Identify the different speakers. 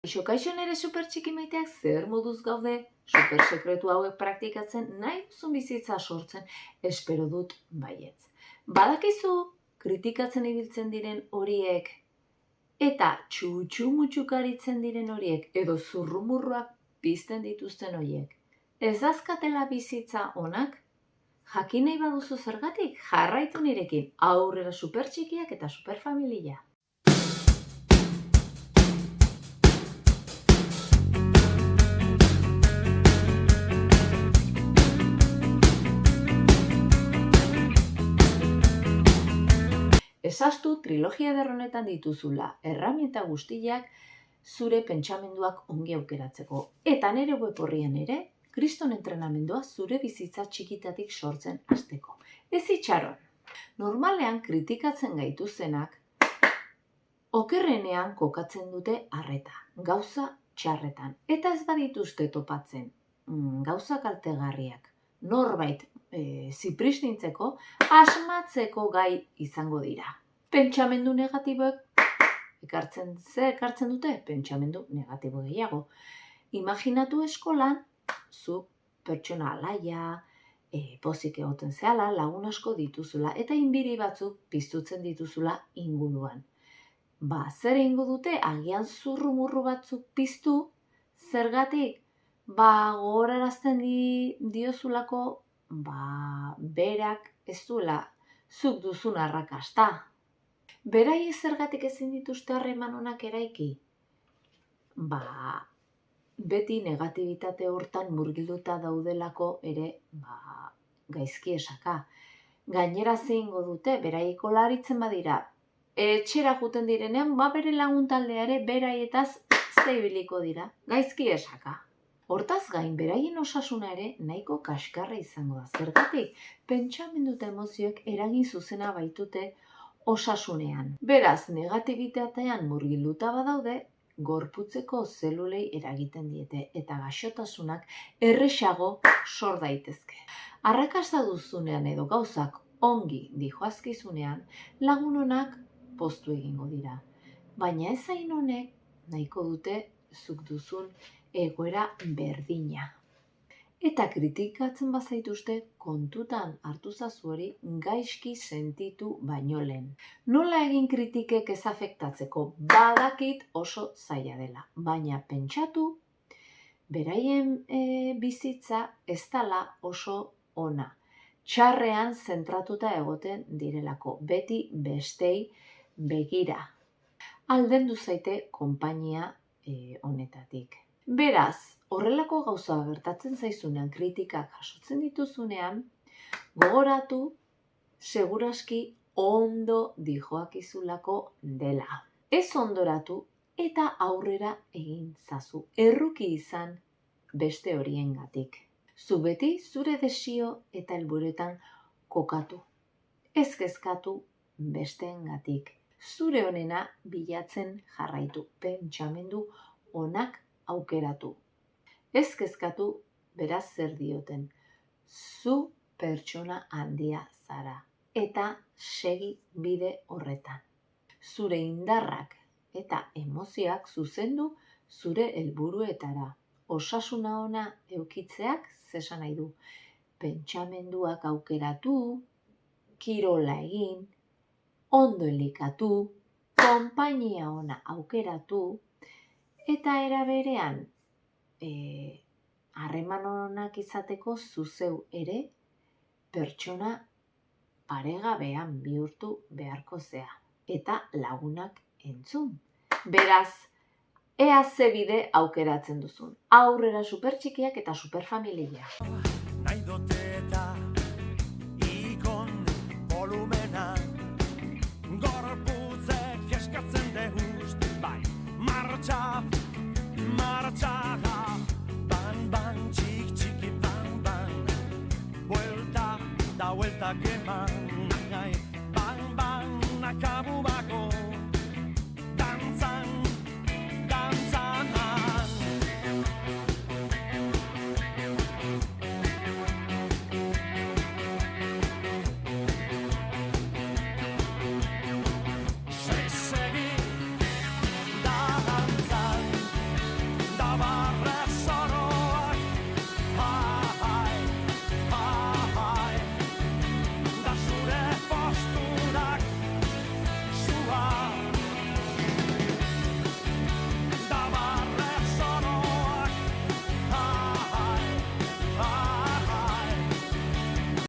Speaker 1: Kaixo nere super txiki maiteak zer moduz gaude, super sekretu hauek praktikatzen nahi duzun bizitza sortzen, espero dut baietz. Badakizu kritikatzen ibiltzen diren horiek eta txutxu-mutxukaritzen diren horiek edo zurrumurruak pizten dituzten horiek. Ez dazkatela bizitza onak? Jakin nahi baduzu zergatik, jarraitu nirekin, aurrera super txikiak eta super familia. Ezaztu trilogia ederronetan dituzula erramienta guztiak zure pentsamenduak ongi aukeratzeko. Eta nere web orrian ere, kriston entrenamendua zure bizitza txikitatik sortzen hasteko. Ez itxaron. Normalean kritikatzen gaituzenak, okerrenean kokatzen dute arreta, gauza txarretan. Eta ez badituzte topatzen gauza kaltegarriak. Norbait zipristintzeko, asmatzeko gai izango dira. Pentsamendu negatiboek ekartzen dute, pentsamendu negatibo gehiago. Imaginatu eskolan, zu pertsona alaia, pozik egoten zehala, lagun asko dituzula, eta inbiri batzuk piztutzen dituzula inguruan. Zer egingo dute, agian zurrumurru batzuk piztu, zergatik? Gogorarazten diozulako, berak ez duela zuk duzun arrakasta. Berai zergatik ezin dituzte harreman onak eraiki? Beti negatibitate hortan murgilduta daudelako ere gaizki esaka. Gainera zeingo dute, beraieko laritzen badira, etxera juten direnean, bere lagun taldea ere beraietaz zeibiliko dira, gaizki esaka. Hortaz gain, beraien osasuna ere nahiko kaskarra izango da. Zergatik, pentsamendu eta emozioek eragin zuzena baitute osasunean. Beraz, negatibitatean murgilduta badaude, gorputzeko zelulei eragiten diete eta gaixotasunak erresago sor daitezke. Arrakasta duzunean edo gauzak ongi dijoazkizunean, lagun onak poztu egingo dira. Baina ez hain honek nahiko dute zuk duzun egoera berdina. Eta kritikatzen bazaituzte kontutan hartu zazu hori gaizki sentitu baino lehen. Nola egin kritikek ez afektatzeko? Badakit oso zaila dela, baina pentsatu beraien bizitza ez dela oso ona. Txarrean zentratuta egoten direlako, beti bestei begira. Aldendu zaite konpainia honetatik. Beraz, horrelako gauza gertatzen zaizunean, kritikak jasotzen dituzunean, gogoratu seguraski ondo dijoakizulako dela. Ez ondoratu eta aurrera egin zazu, erruki izan beste horiengatik. Zu beti zure desio eta helburuetan kokatu. Ez kezkatu besteengatik. Zure onena bilatzen jarraitu, pentsamendu onak aukeratu. Ez kezkatu beraz zer dioten. Zu pertsona handia zara eta segi bide horretan. Zure indarrak eta emozioak zuzendu zure helburuetara. Osasuna ona eukitzeak zesan nahi du. Pentsamenduak aukeratu, kirola egin, ondo elikatu, konpainia ona aukeratu, eta era berean, harreman onak izateko zuzeu ere pertsona paregabean bihurtu beharko zea. Eta lagunak entzun. Beraz, ea ze bide aukeratzen duzun. Aurrera super txikiak eta super familia.
Speaker 2: Nahi dote eta ikon volumena gorputzek eskatzen dehust, bai, martxa, ban, txik, txiki, ban, buelta da buelta eman, ban, akabu bako, dantzan. Segi, dantzan. barra